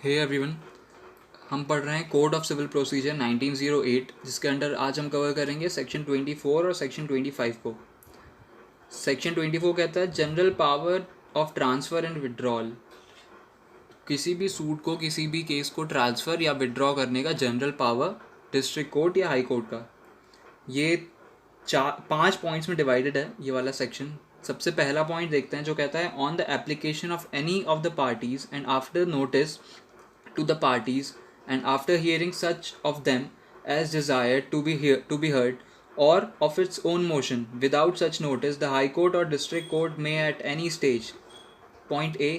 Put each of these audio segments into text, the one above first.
Hey everyone, हम पढ़ रहे हैं कोड ऑफ सिविल प्रोसीजर 1908, जिसके अंडर आज हम कवर करेंगे सेक्शन 24 और सेक्शन 25 को। सेक्शन 24 कहता है general power of transfer and withdrawal. किसी भी सूट को, किसी भी केस को ट्रांसफ़र या विड्रॉ करने का जनरल पावर डिस्ट्रिक्ट कोर्ट या हाई कोर्ट का। ये 5 पॉइंट्स में डिवाइडेड है ये वाला सेक्शन। सबसे पहला पॉइंट देखते हैं जो कहता है on the application of any of the parties and after notice to the parties and after hearing such of them as desired to be heard or of its own motion without such notice, the High Court or District Court may at any stage, point A,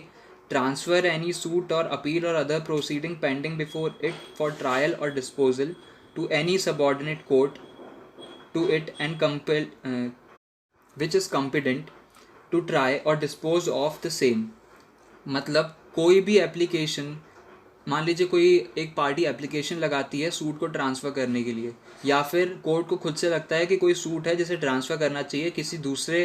transfer any suit or appeal or other proceeding pending before it for trial or disposal to any subordinate court to it and compel which is competent to try or dispose of the same। मतलब कोई भी application, मान लीजिए कोई एक party application लगाती है suit को ट्रांसफ़र करने के लिए, या फिर कोर्ट को खुद से लगता है कि कोई सूट है जिसे ट्रांसफ़र करना चाहिए किसी दूसरे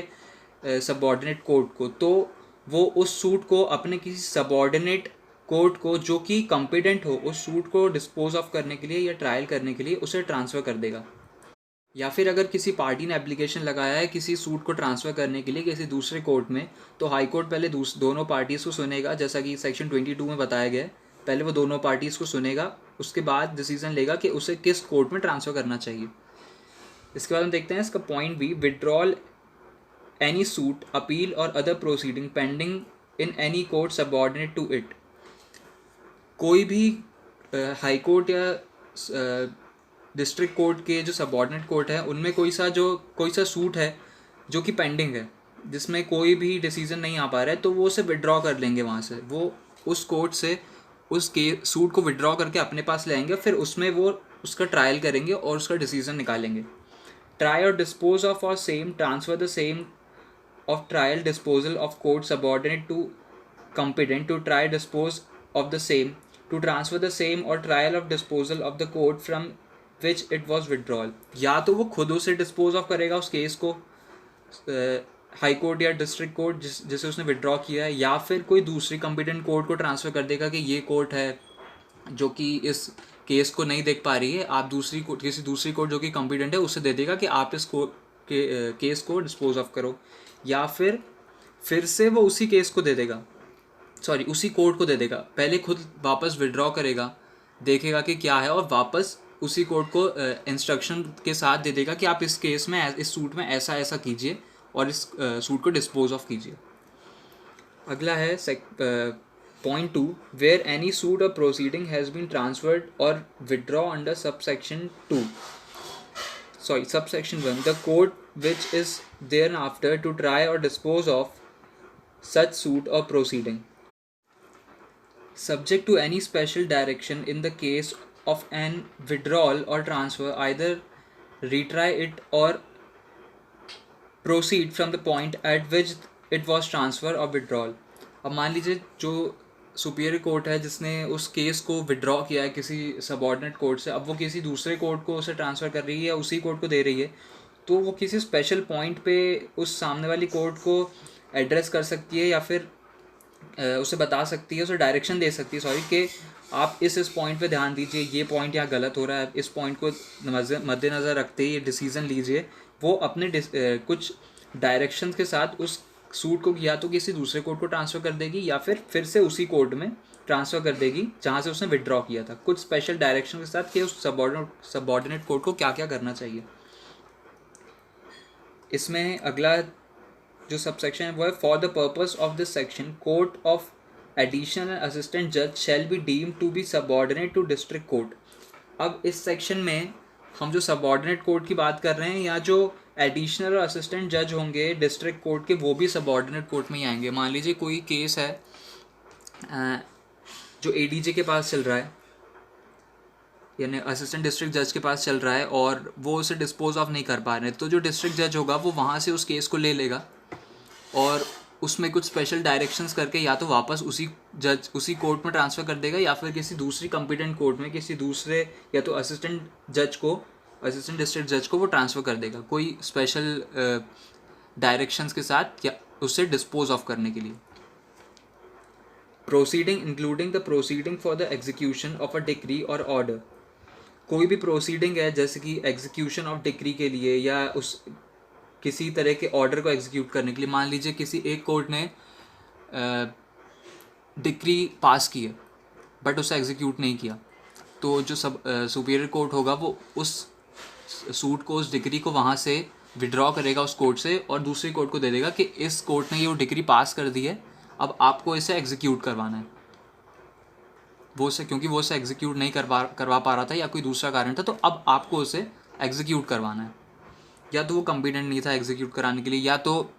सबऑर्डिनेट कोर्ट को, तो वो उस सूट को अपने किसी सबऑर्डिनेट कोर्ट को जो कि कॉम्पिटेंट हो उस सूट को डिस्पोज ऑफ करने के लिए या ट्रायल करने के लिए उसे ट्रांसफ़र कर देगा। या फिर अगर किसी पार्टी ने एप्लीकेशन लगाया है किसी सूट को ट्रांसफ़र करने के लिए किसी दूसरे कोर्ट में, तो हाई कोर्ट पहले दोनों पार्टीज़ को सुनेगा, जैसा कि सेक्शन 22 में बताया गया है। पहले वो दोनों पार्टीज़ को सुनेगा, उसके बाद डिसीजन लेगा कि उसे किस कोर्ट में ट्रांसफ़र करना चाहिए। इसके बाद हम देखते हैं इसका point B, withdrawal any suit, appeal or other proceeding pending in any court subordinate to it. कोई भी हाई कोर्ट या डिस्ट्रिक्ट कोर्ट के जो सबऑर्डिनेट कोर्ट है उनमें कोई सा सूट है जो कि पेंडिंग है, जिसमें कोई भी डिसीजन नहीं आ पा रहा है, तो वो उसे विड्रॉ कर लेंगे वहाँ से। वो उस कोर्ट से उस सूट को विड्रॉ करके अपने पास ले आएंगे, फिर उसमें वो उसका ट्रायल करेंगे और उसका डिसीजन निकालेंगे। ट्राई और डिस्पोज ऑफ और same, transfer the same of trial disposal of court subordinate to competent to try dispose of the same, to transfer the same or trial of disposal of the court from which it was withdrawal। या तो वो खुद उसे dispose of करेगा उस case को, high court या district court जिसे उसने विड्रॉ किया है, या फिर कोई दूसरी कॉम्पिटेंट कोर्ट को ट्रांसफ़र कर देगा कि ये कोर्ट है जो कि इस केस को नहीं देख पा रही है, आप किसी दूसरी कोर्ट जो कि कॉम्पिटेंट है उसे दे देगा कि आप इस केस को डिस्पोज ऑफ करो। या फिर से वो उसी केस को दे देगा, उसी कोर्ट को दे देगा। पहले खुद वापस विड्रॉ करेगा, देखेगा कि क्या है, और वापस उसी कोर्ट को इंस्ट्रक्शन के साथ दे देगा कि आप इस केस में, इस सूट में ऐसा ऐसा कीजिए और इस सूट को डिस्पोज ऑफ कीजिए। अगला है पॉइंट 2, वेयर एनी सूट और proceeding has been transferred or withdraw under subsection 1, the court which is thereafter to try और dispose of such suit or proceeding, subject to any special direction in the case of an withdrawal or transfer, either retry it or proceed from the point at which it was transfer or withdrawal। अब मान लीजिए जो superior court है जिसने उस case को withdraw किया है किसी सबऑर्डिनेट कोर्ट से, अब वो किसी दूसरे कोर्ट को उसे ट्रांसफ़र कर रही है या उसी कोर्ट को दे रही है, तो वो किसी स्पेशल पॉइंट पे उस सामने वाली कोर्ट को एड्रेस कर सकती है या फिर उसे बता सकती है, उसे डायरेक्शन दे सकती है कि आप इस पॉइंट पे ध्यान दीजिए, ये पॉइंट यहाँ गलत हो रहा है, इस पॉइंट को मद्देनज़र रखते ये डिसीज़न लीजिए। वो अपने कुछ डायरेक्शन के साथ उस सूट को या तो किसी दूसरे कोर्ट को ट्रांसफ़र कर देगी या फिर से उसी कोर्ट में ट्रांसफ़र कर देगी जहाँ से उसने विड्रॉ किया था, कुछ स्पेशल डायरेक्शन के साथ कि उस सबऑर्डिनेट कोर्ट को क्या क्या करना चाहिए। इसमें अगला जो सबसेक्शन है वो है, for the purpose of this section court of additional assistant जज shall be deemed to be subordinate to district court. अब इस सेक्शन में हम जो सबऑर्डिनेट कोर्ट की बात कर रहे हैं, या जो एडिशनल और असिस्टेंट जज होंगे डिस्ट्रिक्ट कोर्ट के, वो भी सबऑर्डिनेट कोर्ट में ही आएंगे। मान लीजिए कोई केस है जो एडीजे के पास चल रहा है, यानी असिस्टेंट डिस्ट्रिक्ट जज के पास चल रहा है, और वो उसे डिस्पोज ऑफ नहीं कर पा रहे, तो जो डिस्ट्रिक्ट जज होगा वो वहाँ से उस केस को ले लेगा और उसमें कुछ स्पेशल डायरेक्शंस करके या तो वापस उसी कोर्ट में ट्रांसफ़र कर देगा, या फिर किसी दूसरी कॉम्पिटेंट कोर्ट में किसी दूसरे या तो असिस्टेंट डिस्ट्रिक्ट जज को वो ट्रांसफ़र कर देगा कोई स्पेशल डायरेक्शंस के साथ, या उससे डिस्पोज ऑफ करने के लिए। Proceeding including the proceeding for the execution of a decree और ऑर्डर। कोई भी प्रोसीडिंग है जैसे कि एग्जीक्यूशन ऑफ डिक्री के लिए या उस किसी तरह के ऑर्डर को एग्जीक्यूट करने के लिए, मान लीजिए किसी एक कोर्ट ने डिक्री पास की है बट उसे एग्जीक्यूट नहीं किया, तो जो सुपीरियर कोर्ट होगा वो उस सूट को, उस डिक्री को वहाँ से विड्रॉ करेगा उस कोर्ट से और दूसरी कोर्ट को दे देगा कि इस कोर्ट ने ये डिक्री पास कर दी है, अब आपको इसे एग्जीक्यूट करवाना है। वो से क्योंकि वो उसे एग्जीक्यूट नहीं करवा पा रहा था या कोई दूसरा कारण था, तो अब आपको उसे एग्जीक्यूट करवाना है। या तो वो कॉम्पिटेंट नहीं था एग्जीक्यूट कराने के लिए, या तो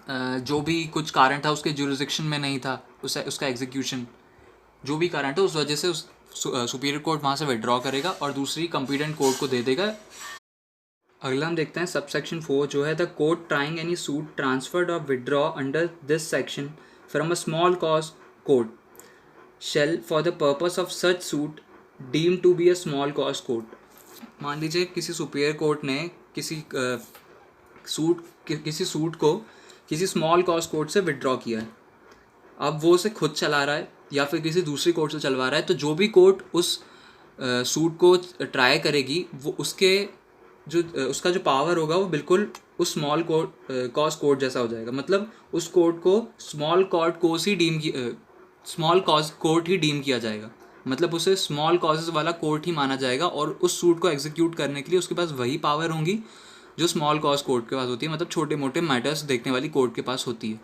जो भी कुछ कारण था उसके जुरिसडिक्शन में नहीं था उसका एग्जीक्यूशन, जो भी कारण था उस वजह से उस सुपीरियर कोर्ट वहाँ से विड्रॉ करेगा और दूसरी कॉम्पिटेंट कोर्ट को दे देगा। अगला हम देखते हैं सबसेक्शन 4 जो है, the court trying any suit transferred or withdraw under this section from a small cause court shall for the purpose of such suit deem to be a small cause court. मान लीजिए किसी superior court ने किसी suit को किसी small cause court से withdraw किया है, अब वो उसे खुद चला रहा है या फिर किसी दूसरी कोर्ट से चलवा रहा है, तो जो भी कोर्ट उस सूट को ट्राई करेगी वो उसका जो पावर होगा वो बिल्कुल उस स्मॉल कॉज कोर्ट जैसा हो जाएगा। मतलब उस कोर्ट को स्मॉल कॉज कोर्ट ही डीम किया जाएगा, मतलब उसे स्मॉल कॉजेज वाला कोर्ट ही माना जाएगा और उस सूट को एग्जीक्यूट करने के लिए उसके पास वही पावर होंगी जो स्मॉल कॉज कोर्ट के पास होती है, मतलब छोटे मोटे मैटर्स देखने वाली कोर्ट के पास होती है।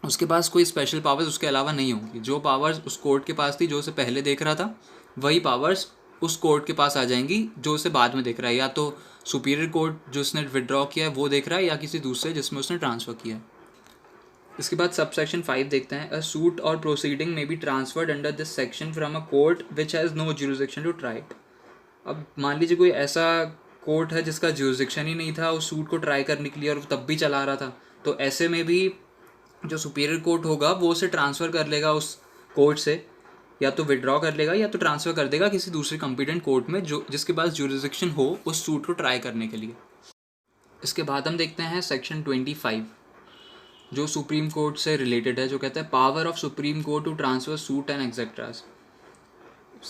उसके पास कोई स्पेशल पावर्स उसके अलावा नहीं होंगी। जो पावर्स उस कोर्ट के पास थी जो उसे पहले देख रहा था, वही पावर्स उस कोर्ट के पास आ जाएंगी जो उसे बाद में देख रहा है। या तो सुपीरियर कोर्ट जो उसने विड्रॉ किया है वो देख रहा है, या किसी दूसरे जिसमें उसने ट्रांसफ़र किया है। इसके बाद सबसेक्शन 5 देखते हैं, अ सूट और प्रोसीडिंग में be transferred under this section from a court which has no jurisdiction to try it. अब मान लीजिए कोई ऐसा कोर्ट है जिसका ज्यूरिसडिक्शन ही नहीं था उस सूट को ट्राई करने के लिए और तब भी चला रहा था, तो ऐसे में भी जो सुपीरियर कोर्ट होगा वो उसे ट्रांसफ़र कर लेगा उस कोर्ट से, या तो विड्रॉ कर लेगा या तो ट्रांसफ़र कर देगा किसी दूसरे कॉम्पिटेंट कोर्ट में जो जिसके पास ज्यूरिसडिक्शन हो उस सूट को ट्राई करने के लिए। इसके बाद हम देखते हैं सेक्शन 25 जो सुप्रीम कोर्ट से रिलेटेड है, जो कहता है power of Supreme Court to transfer suit and etcetera.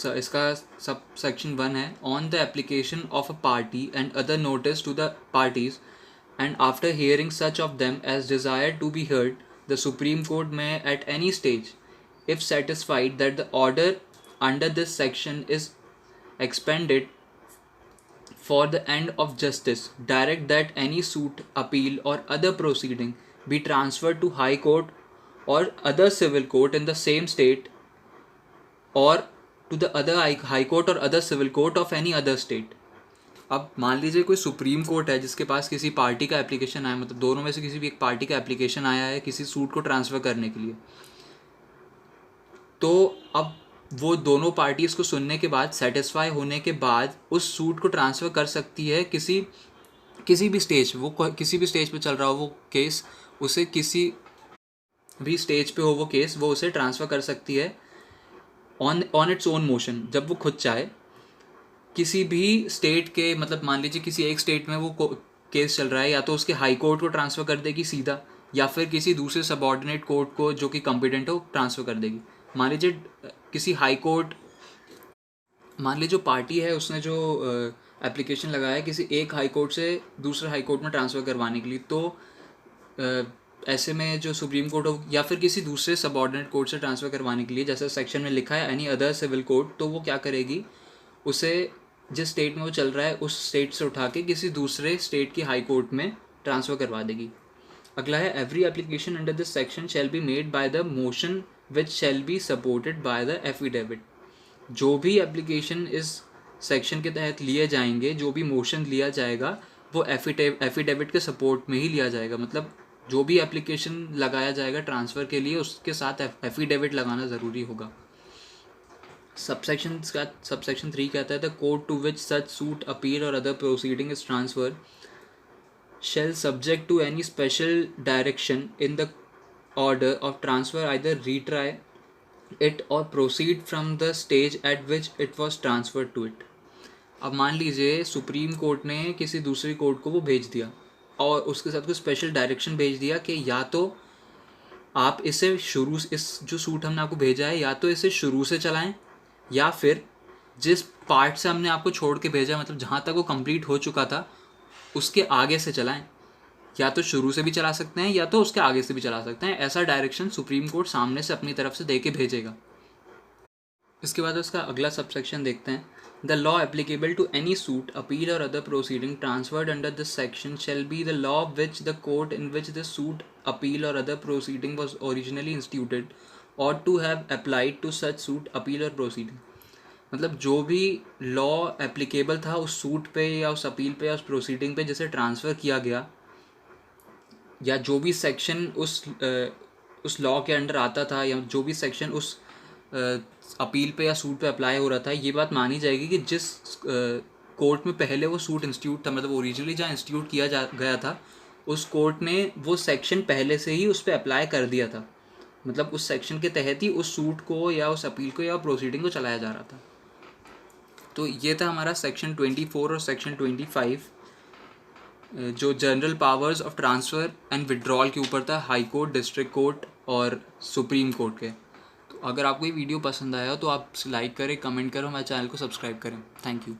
इसका सब सेक्शन 1 है, on the application of a party and other notice to the parties and after hearing such of them as desired to be heard, the Supreme Court may at any stage, if satisfied that the order under this section is expended for the end of justice, direct that any suit, appeal or other proceeding be transferred to High Court or other civil court in the same state or to the other High Court or other civil court of any other state. अब मान लीजिए कोई supreme court है जिसके पास किसी party का application आया, मतलब दोनों में से किसी भी एक पार्टी का एप्लीकेशन आया है किसी सूट को ट्रांसफ़र करने के लिए, तो अब वो दोनों पार्टीज़ को सुनने के बाद, सेटिस्फाई होने के बाद उस सूट को ट्रांसफ़र कर सकती है किसी भी स्टेज, वो किसी भी स्टेज पे चल रहा हो वो केस, उसे किसी भी स्टेज पे हो वो केस, वो उसे ट्रांसफ़र कर सकती है ऑन इट्स ओन मोशन, जब वो खुद चाहे। किसी भी स्टेट के, मतलब मान लीजिए किसी एक स्टेट में वो केस चल रहा है, या तो उसके हाई कोर्ट को ट्रांसफ़र कर देगी सीधा, या फिर किसी दूसरे सबऑर्डिनेट कोर्ट को जो कि कॉम्पिटेंट हो ट्रांसफ़र कर देगी। मान लीजिए किसी हाई कोर्ट, मान लीजिए जो पार्टी है उसने जो एप्लीकेशन लगाया है किसी एक हाई कोर्ट से दूसरे हाई कोर्ट में ट्रांसफ़र करवाने के लिए, तो ऐसे में जो सुप्रीम कोर्ट हो या फिर किसी दूसरे सबऑर्डिनेट कोर्ट से ट्रांसफ़र करवाने के लिए, जैसे सेक्शन में लिखा है एनी अदर सिविल कोर्ट, तो वो क्या करेगी, उसे जिस स्टेट में वो चल रहा है उस स्टेट से उठा के किसी दूसरे स्टेट की हाई कोर्ट में ट्रांसफ़र करवा देगी। अगला है, every application under this section shall be made by the motion which shall be supported by the affidavit. जो भी एप्लीकेशन इस सेक्शन के तहत लिए जाएंगे, जो भी मोशन लिया जाएगा वो एफिडेविट के सपोर्ट में ही लिया जाएगा। मतलब जो भी एप्लीकेशन लगाया जाएगा ट्रांसफ़र के लिए उसके साथ एफिडेविट लगाना ज़रूरी होगा। सबसेक्शन 3 कहता है, the court to which such suit, appeal or other proceeding is transfer shall subject to any special direction in the order of transfer either retry it or proceed from the stage at which it was transfer to it. अब मान लीजिए supreme court ने किसी दूसरी court को वो भेज दिया और उसके साथ कोई स्पेशल डायरेक्शन भेज दिया कि या तो आप इसे शुरू, इस जो सूट हमने आपको भेजा है, या तो इसे शुरू से चलाएं या फिर जिस पार्ट से हमने आपको छोड़ के भेजा, मतलब जहाँ तक वो कंप्लीट हो चुका था उसके आगे से चलाएं। या तो शुरू से भी चला सकते हैं या तो उसके आगे से भी चला सकते हैं। ऐसा डायरेक्शन सुप्रीम कोर्ट सामने से अपनी तरफ से दे के भेजेगा। इसके बाद उसका अगला सबसेक्शन देखते हैं। The law applicable to any suit, appeal or other proceeding transferred under this section shall be the law which the court in which the suit, appeal or other proceeding was originally instituted or to have applied to such suit, appeal or proceeding. मतलब जो भी law applicable था उस suit पे या उस appeal पे या उस प्रोसीडिंग पे जिसे ट्रांसफ़र किया गया, या जो भी सेक्शन उस लॉ के अंडर आता था, या जो भी सेक्शन उस अपील पे या सूट पे अप्लाई हो रहा था, ये बात मानी जाएगी कि जिस कोर्ट में पहले वो सूट इंस्टीट्यूट था, मतलब ओरिजिनली जहाँ इंस्टीट्यूट किया गया था, उस कोर्ट ने वो सेक्शन पहले से ही उस पर अप्लाई कर दिया था। मतलब उस सेक्शन के तहत ही उस सूट को या उस अपील को या प्रोसीडिंग को चलाया जा रहा था। तो ये था हमारा सेक्शन 24 और सेक्शन 25, जो general powers of transfer and withdrawal के ऊपर था, हाई कोर्ट, डिस्ट्रिक्ट कोर्ट और सुप्रीम कोर्ट के। तो अगर आपको ये वीडियो पसंद आया हो तो आप लाइक करें, कमेंट करें, हमारे चैनल को सब्सक्राइब करें। Thank you.